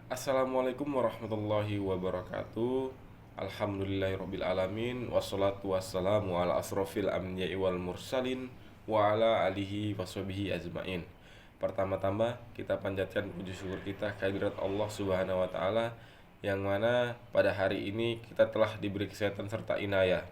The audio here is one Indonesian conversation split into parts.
Assalamualaikum warahmatullahi wabarakatuh. Alhamdulillahirabbil alamin wassalatu wassalamu ala asrofil anbiya'i wal mursalin wa ala alihi washabihi ajmain. Pertama-tama kita panjatkan puji syukur kita kehadirat Allah Subhanahu wa taala yang mana pada hari ini kita telah diberi kesehatan serta inayah.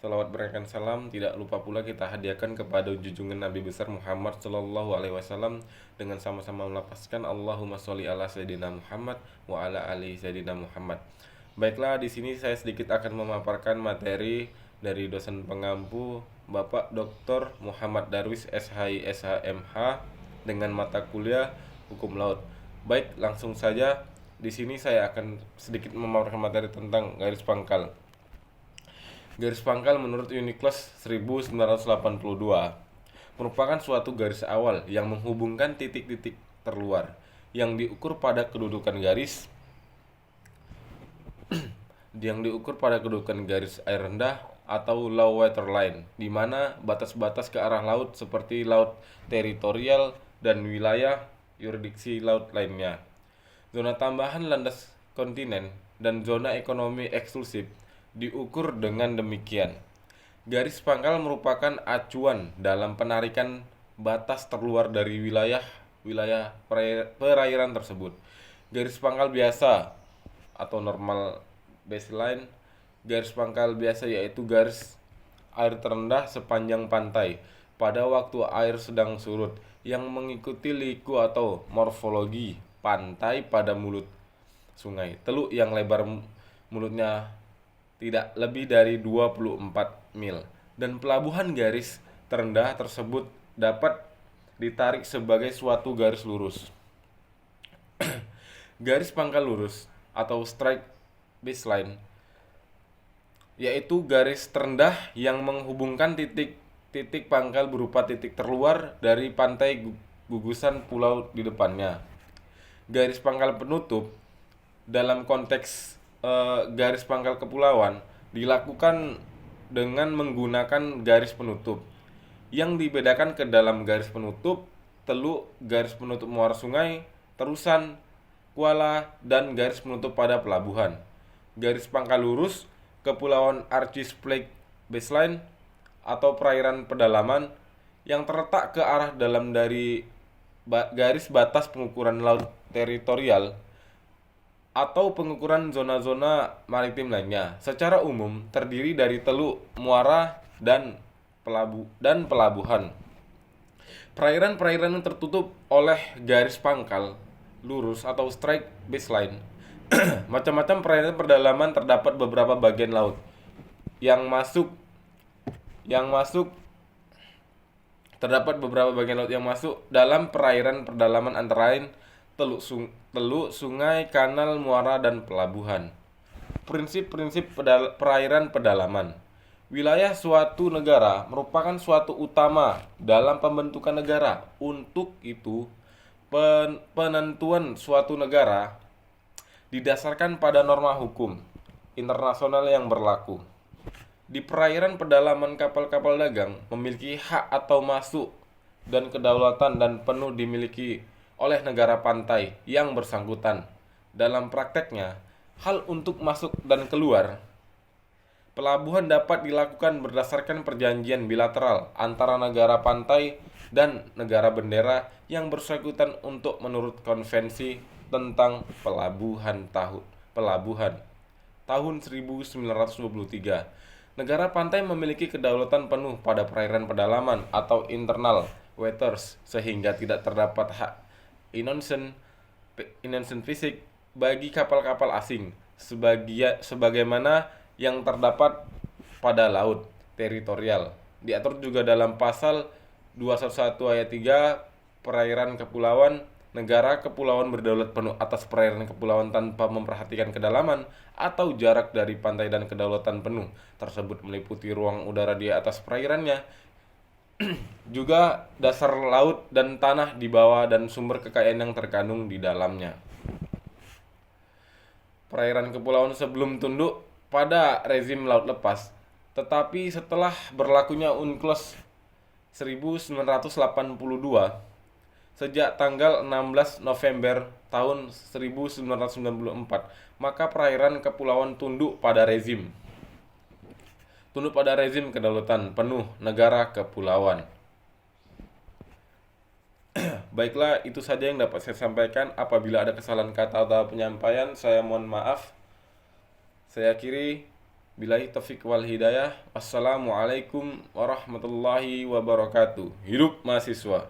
Salawat berikan salam tidak lupa pula kita hadiahkan kepada junjungan Nabi besar Muhammad Sallallahu Alaihi Wasallam dengan sama-sama melafazkan Allahumma sholli ala Sayyidina Muhammad wa ala ali Sayyidina Muhammad. Baiklah, di sini saya sedikit akan memaparkan materi dari dosen pengampu Bapak Dr. Muhammad Darwis SHI SHMH dengan mata kuliah Hukum Laut. Baik, langsung saja di sini saya akan sedikit memaparkan materi tentang garis pangkal. Garis pangkal menurut Uniclus 1982 merupakan suatu garis awal yang menghubungkan titik-titik terluar yang diukur pada kedudukan garis air rendah atau low water line, di mana batas-batas ke arah laut seperti laut teritorial dan wilayah yurisdiksi laut lainnya. Zona tambahan landas kontinen dan zona ekonomi eksklusif diukur dengan demikian. Garis pangkal merupakan acuan dalam penarikan batas terluar dari wilayah perairan tersebut. Garis pangkal biasa atau normal baseline. Garis pangkal biasa yaitu garis air terendah sepanjang pantai pada waktu air sedang surut yang mengikuti liku atau morfologi pantai pada mulut sungai. Teluk yang lebar mulutnya tidak lebih dari 24 mil dan pelabuhan garis terendah tersebut dapat ditarik sebagai suatu garis lurus. Garis pangkal lurus atau straight baseline yaitu garis terendah yang menghubungkan titik pangkal berupa titik terluar dari pantai gugusan pulau di depannya. Garis pangkal penutup dalam konteks garis pangkal kepulauan dilakukan dengan menggunakan garis penutup. Yang dibedakan ke dalam garis penutup, teluk, garis penutup muara sungai, terusan, kuala, dan garis penutup pada pelabuhan. Garis pangkal lurus, kepulauan archipelago baseline atau perairan pedalaman yang terletak ke arah dalam dari garis batas pengukuran laut teritorial atau pengukuran zona-zona maritim lainnya. Secara umum terdiri dari teluk, muara, dan pelabuhan. Perairan-perairan yang tertutup oleh garis pangkal lurus atau straight baseline. Macam-macam perairan pedalaman terdapat beberapa bagian laut terdapat beberapa bagian laut yang masuk dalam perairan pedalaman antara lain teluk, sungai, kanal, muara, dan pelabuhan. Prinsip-prinsip perairan pedalaman. Wilayah suatu negara merupakan suatu utama dalam pembentukan negara. Untuk itu, penentuan suatu negara didasarkan pada norma hukum internasional yang berlaku. Di perairan pedalaman, kapal-kapal dagang memiliki hak atau masuk dan kedaulatan dan penuh dimiliki oleh negara pantai yang bersangkutan. Dalam prakteknya, hal untuk masuk dan keluar pelabuhan dapat dilakukan berdasarkan perjanjian bilateral antara negara pantai dan negara bendera yang bersangkutan untuk menurut konvensi tentang pelabuhan tahun 1923. Negara pantai memiliki kedaulatan penuh pada perairan pedalaman atau internal waters sehingga tidak terdapat hak inonsen fisik bagi kapal-kapal asing sebagaimana yang terdapat pada laut teritorial. Diatur juga dalam pasal 211 ayat 3 perairan kepulauan. Negara kepulauan berdaulat penuh atas perairan kepulauan tanpa memperhatikan kedalaman atau jarak dari pantai, dan kedaulatan penuh tersebut meliputi ruang udara di atas perairannya, juga dasar laut dan tanah di bawah dan sumber kekayaan yang terkandung di dalamnya. Perairan kepulauan sebelum tunduk pada rezim laut lepas, tetapi setelah berlakunya UNCLOS 1982 sejak tanggal 16 November tahun 1994. Maka perairan kepulauan tunduk pada rezim kedaulatan penuh negara kepulauan. Baiklah, itu saja yang dapat saya sampaikan. Apabila ada kesalahan kata atau penyampaian, saya mohon maaf. Saya akhiri, billahi taufiq wal hidayah. Wassalamualaikum warahmatullahi wabarakatuh. Hidup mahasiswa.